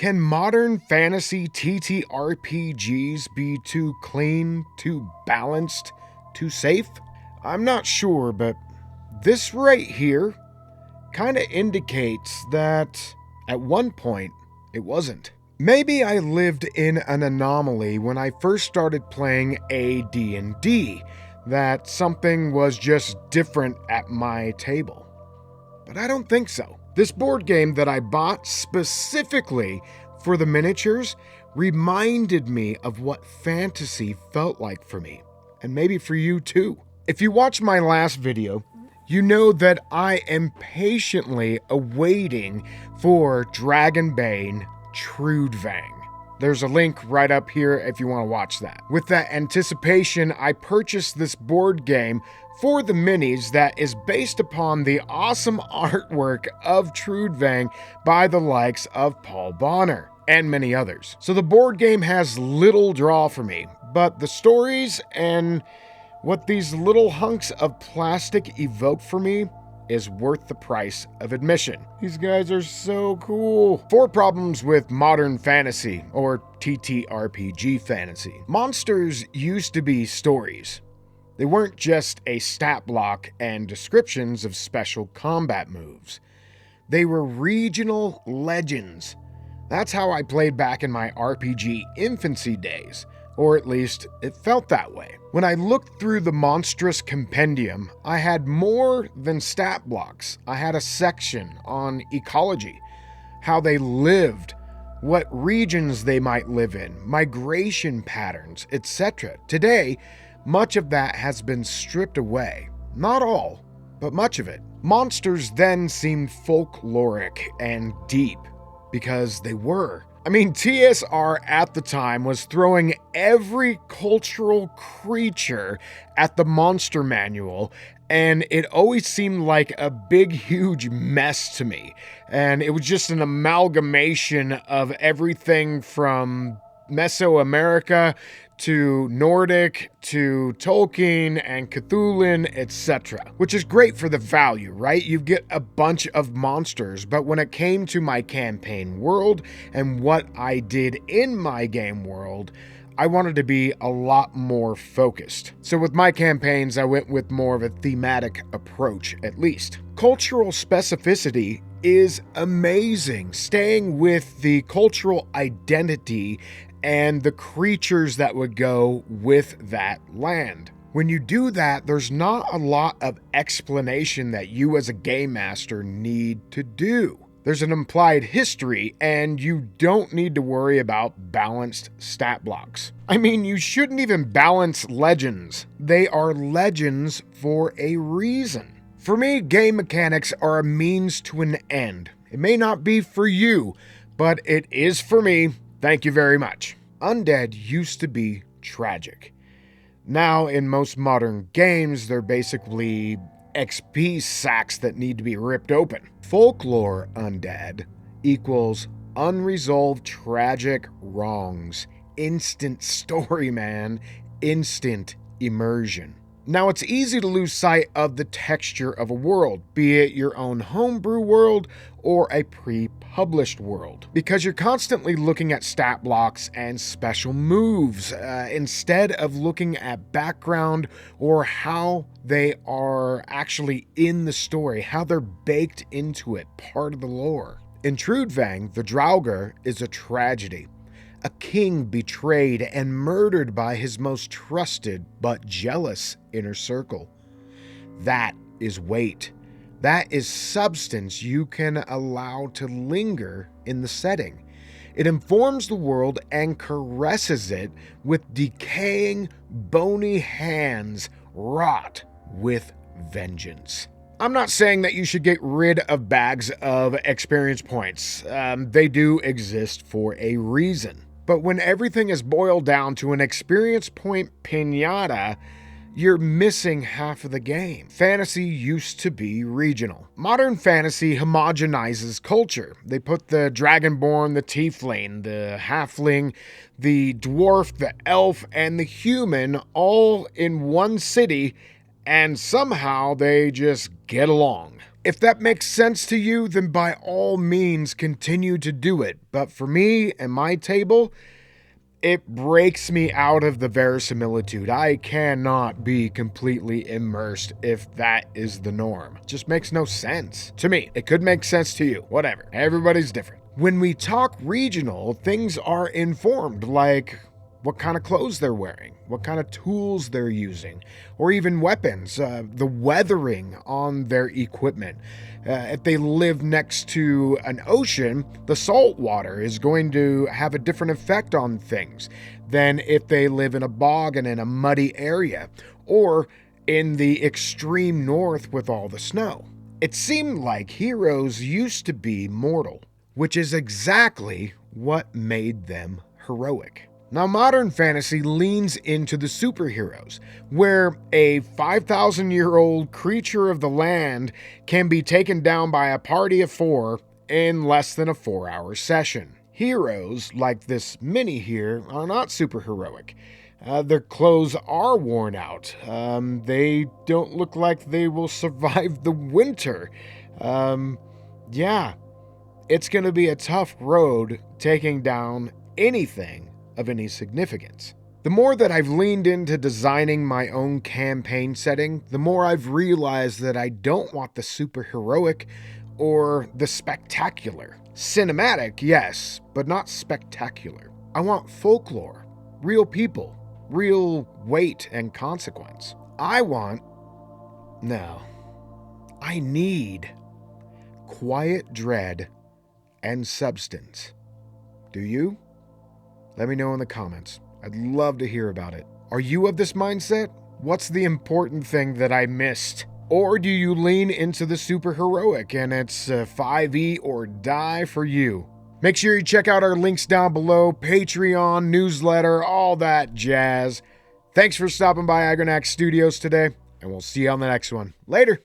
Can modern fantasy TTRPGs be too clean, too balanced, too safe? I'm not sure, but this right here kinda indicates that at one point it wasn't. Maybe I lived in an anomaly when I first started playing AD&D, that something was just different at my table. But I don't think so. This board game that I bought specifically for the miniatures reminded me of what fantasy felt like for me, and maybe for you too. If you watched my last video, you know that I am patiently awaiting for Dragonbane Trudvang. There's a link right up here if you want to watch that. With that anticipation, I purchased this board game for the minis that is based upon the awesome artwork of Trudvang by the likes of Paul Bonner and many others. So the board game has little draw for me, but the stories and what these little hunks of plastic evoke for me is worth the price of admission. These guys are so cool. 4 problems with modern fantasy, or TTRPG fantasy. Monsters used to be stories. They weren't just a stat block and descriptions of special combat moves. They were regional legends. That's how I played back in my RPG infancy days. Or at least, it felt that way. When I looked through the monstrous compendium, I had more than stat blocks. I had a section on ecology, how they lived, what regions they might live in, migration patterns, etc. Today, much of that has been stripped away. Not all, but much of it. Monsters then seemed folkloric and deep, because they were. I mean, TSR at the time was throwing every cultural creature at the monster manual, and it always seemed like a big, huge mess to me. And it was just an amalgamation of everything from Mesoamerica to Nordic to Tolkien and Cthulhu, etc. Which is great for the value, right? You get a bunch of monsters, but when it came to my campaign world and what I did in my game world, I wanted to be a lot more focused. So with my campaigns, I went with more of a thematic approach, at least. Cultural specificity is amazing, staying with the cultural identity and the creatures that would go with that land. When you do that, there's not a lot of explanation that you as a game master need to do. There's an implied history, and you don't need to worry about balanced stat blocks. I mean, you shouldn't even balance legends. They are legends for a reason. For me, game mechanics are a means to an end. It may not be for you, but it is for me. Thank you very much. Undead used to be tragic. Now, in most modern games, they're basically XP sacks that need to be ripped open. Folklore undead equals unresolved tragic wrongs. Instant story, man. Instant immersion. Now, it's easy to lose sight of the texture of a world, be it your own homebrew world or a pre-published world, because you're constantly looking at stat blocks and special moves instead of looking at background or how they are actually in the story, how they're baked into it, part of the lore. In Trudvang, the Draugr is a tragedy. A king betrayed and murdered by his most trusted but jealous inner circle. That is weight. That is substance you can allow to linger in the setting. It informs the world and caresses it with decaying, bony hands wrought with vengeance. I'm not saying that you should get rid of bags of experience points. They do exist for a reason. But when everything is boiled down to an experience point piñata, you're missing half of the game. Fantasy used to be regional. Modern fantasy homogenizes culture. They put the dragonborn, the tiefling, the halfling, the dwarf, the elf, and the human all in one city, and somehow they just get along. If that makes sense to you, then by all means continue to do it. But for me and my table, it breaks me out of the verisimilitude. I cannot be completely immersed if that is the norm. It just makes no sense to me. It could make sense to you. Whatever. Everybody's different. When we talk regional, things are informed, like what kind of clothes they're wearing, what kind of tools they're using, or even weapons, the weathering on their equipment. If they live next to an ocean, the salt water is going to have a different effect on things than if they live in a bog and in a muddy area, or in the extreme north with all the snow. It seemed like heroes used to be mortal, which is exactly what made them heroic. Now, modern fantasy leans into the superheroes, where a 5,000-year-old creature of the land can be taken down by a party of 4 in less than a 4-hour session. Heroes, like this mini here, are not superheroic. Their clothes are worn out. They don't look like they will survive the winter. It's going to be a tough road taking down anything of any significance. The more that I've leaned into designing my own campaign setting, the more I've realized that I don't want the superheroic or the spectacular. Cinematic, yes, but not spectacular. I want folklore, real people, real weight and consequence. I need quiet dread and substance. Do you? Let me know in the comments. I'd love to hear about it. Are you of this mindset? What's the important thing that I missed? Or do you lean into the superheroic and it's 5e or die for you? Make sure you check out our links down below, Patreon, newsletter, all that jazz. Thanks for stopping by Agranak Studios today, and we'll see you on the next one. Later.